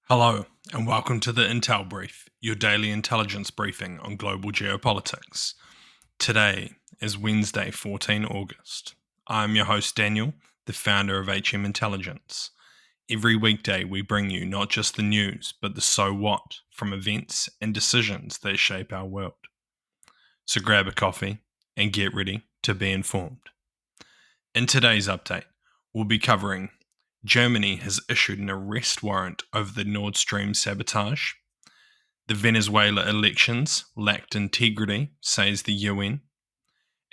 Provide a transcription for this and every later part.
Hello, and welcome to the Intel Brief, your daily intelligence briefing on global geopolitics. Today is Wednesday, 14 August. I'm your host, Daniel, the founder of HM Intelligence. Every weekday, we bring you not just the news, but the so what from events and decisions that shape our world. So grab a coffee and get ready to be informed. In today's update, we'll be covering Germany has issued an arrest warrant over the Nord Stream sabotage. The Venezuela elections lacked integrity, says the UN.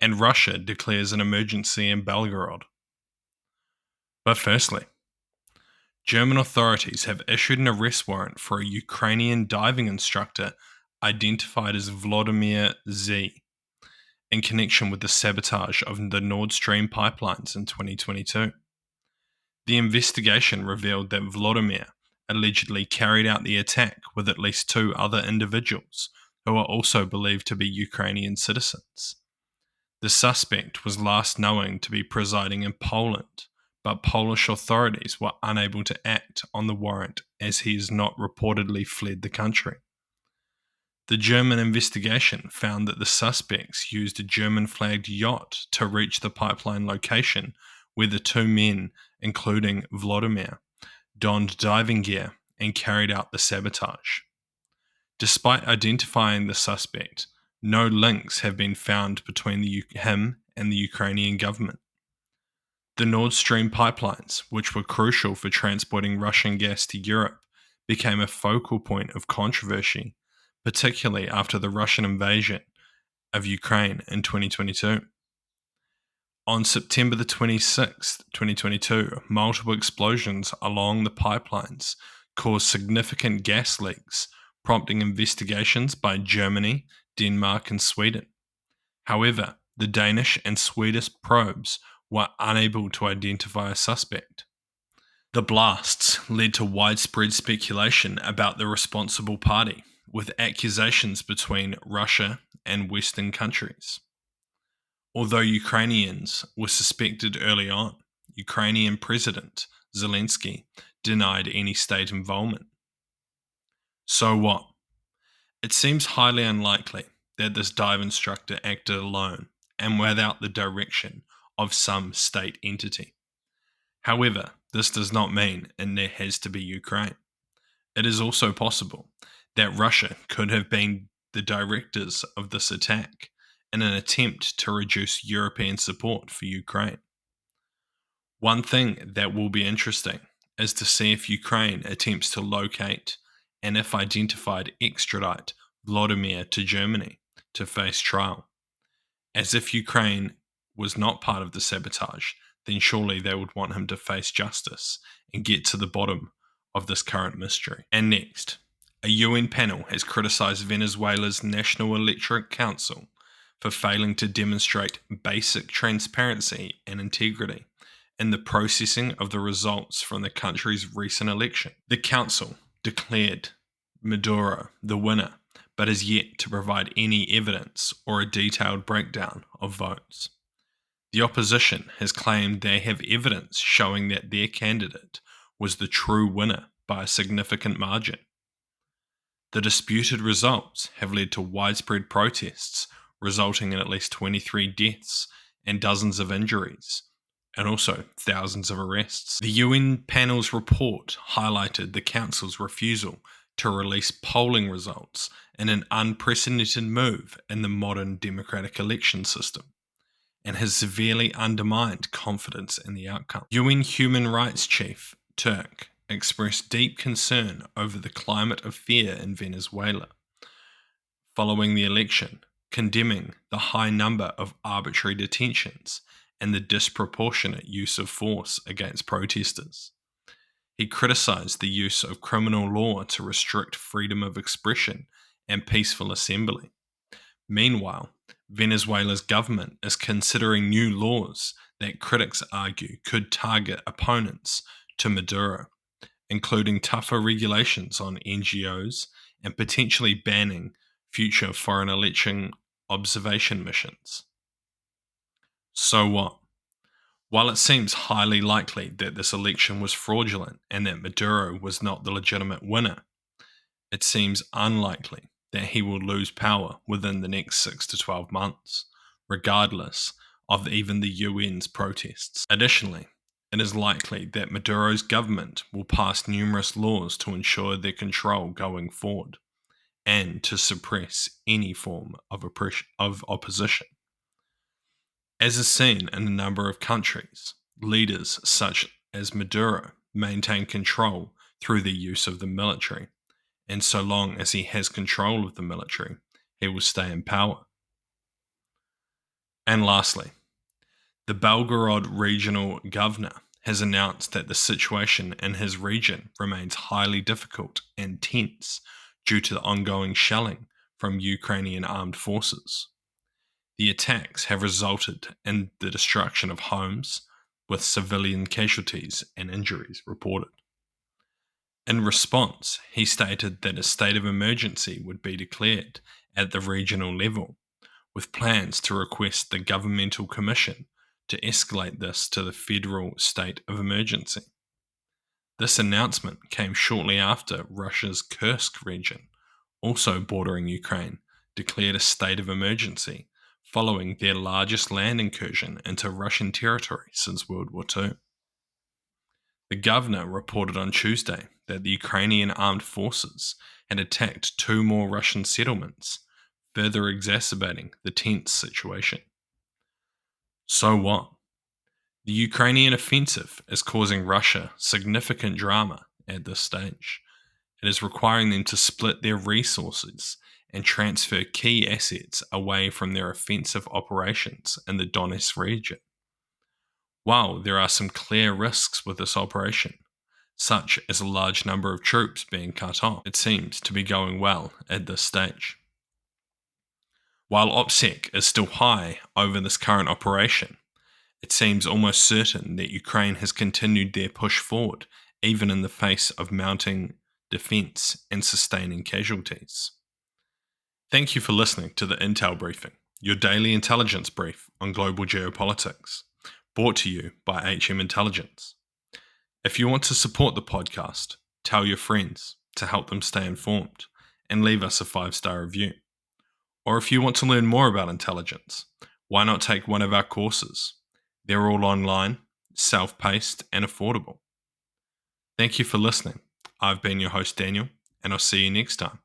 And Russia declares an emergency in Belgorod. But firstly, German authorities have issued an arrest warrant for a Ukrainian diving instructor identified as Vladimir Z in connection with the sabotage of the Nord Stream pipelines in 2022. The investigation revealed that Vladimir allegedly carried out the attack with at least two other individuals who are also believed to be Ukrainian citizens. The suspect was last known to be residing in Poland, but Polish authorities were unable to act on the warrant as he has not reportedly fled the country. The German investigation found that the suspects used a German-flagged yacht to reach the pipeline location where the two men, including Vladimir, donned diving gear and carried out the sabotage. Despite identifying the suspect, no links have been found between him and the Ukrainian government. The Nord Stream pipelines, which were crucial for transporting Russian gas to Europe, became a focal point of controversy, particularly after the Russian invasion of Ukraine in 2022. On September the 26th, 2022, multiple explosions along the pipelines caused significant gas leaks, prompting investigations by Germany, Denmark, and Sweden. However, the Danish and Swedish probes were unable to identify a suspect. The blasts led to widespread speculation about the responsible party, with accusations between Russia and Western countries. Although Ukrainians were suspected early on, Ukrainian President Zelensky denied any state involvement. So what? It seems highly unlikely that this dive instructor acted alone and without the direction of some state entity. However, this does not mean it has to be Ukraine. It is also possible that Russia could have been the directors of this attack in an attempt to reduce European support for Ukraine. One thing that will be interesting is to see if Ukraine attempts to locate and, if identified, extradite Vladimir to Germany to face trial. As if Ukraine was not part of the sabotage, then surely they would want him to face justice and get to the bottom of this current mystery. And next, a UN panel has criticized Venezuela's National Electoral Council for failing to demonstrate basic transparency and integrity in the processing of the results from the country's recent election. The council declared Maduro the winner, but has yet to provide any evidence or a detailed breakdown of votes. The opposition has claimed they have evidence showing that their candidate was the true winner by a significant margin. The disputed results have led to widespread protests, resulting in at least 23 deaths and dozens of injuries, and also thousands of arrests. The UN panel's report highlighted the Council's refusal to release polling results in an unprecedented move in the modern democratic election system, and has severely undermined confidence in the outcome. UN Human Rights Chief Turk expressed deep concern over the climate of fear in Venezuela following the election, condemning the high number of arbitrary detentions and the disproportionate use of force against protesters. He criticized the use of criminal law to restrict freedom of expression and peaceful assembly. Meanwhile, Venezuela's government is considering new laws that critics argue could target opponents to Maduro, including tougher regulations on NGOs and potentially banning future foreign election observation missions. So what? While it seems highly likely that this election was fraudulent and that Maduro was not the legitimate winner, it seems unlikely that he will lose power within the next 6 to 12 months, regardless of even the UN's protests. Additionally, it is likely that Maduro's government will pass numerous laws to ensure their control going forward and to suppress any form of opposition. As is seen in a number of countries, leaders such as Maduro maintain control through the use of the military, and so long as he has control of the military, he will stay in power. And lastly, the Belgorod regional governor has announced that the situation in his region remains highly difficult and tense due to the ongoing shelling from Ukrainian armed forces. The attacks have resulted in the destruction of homes, with civilian casualties and injuries reported. In response, he stated that a state of emergency would be declared at the regional level, with plans to request the governmental commission to escalate this to the federal state of emergency. This announcement came shortly after Russia's Kursk region, also bordering Ukraine, declared a state of emergency following their largest land incursion into Russian territory since World War II. The governor reported on Tuesday that the Ukrainian armed forces had attacked 2 more Russian settlements, further exacerbating the tense situation. So what? The Ukrainian offensive is causing Russia significant drama at this stage. It is requiring them to split their resources and transfer key assets away from their offensive operations in the Donetsk region. While there are some clear risks with this operation, such as a large number of troops being cut off, it seems to be going well at this stage. While OPSEC is still high over this current operation, it seems almost certain that Ukraine has continued their push forward, even in the face of mounting defense and sustaining casualties. Thank you for listening to the Intel Briefing, your daily intelligence brief on global geopolitics, brought to you by HM Intelligence. If you want to support the podcast, tell your friends to help them stay informed and leave us a 5-star review. Or if you want to learn more about intelligence, why not take one of our courses? They're all online, self-paced, and affordable. Thank you for listening. I've been your host, Daniel, and I'll see you next time.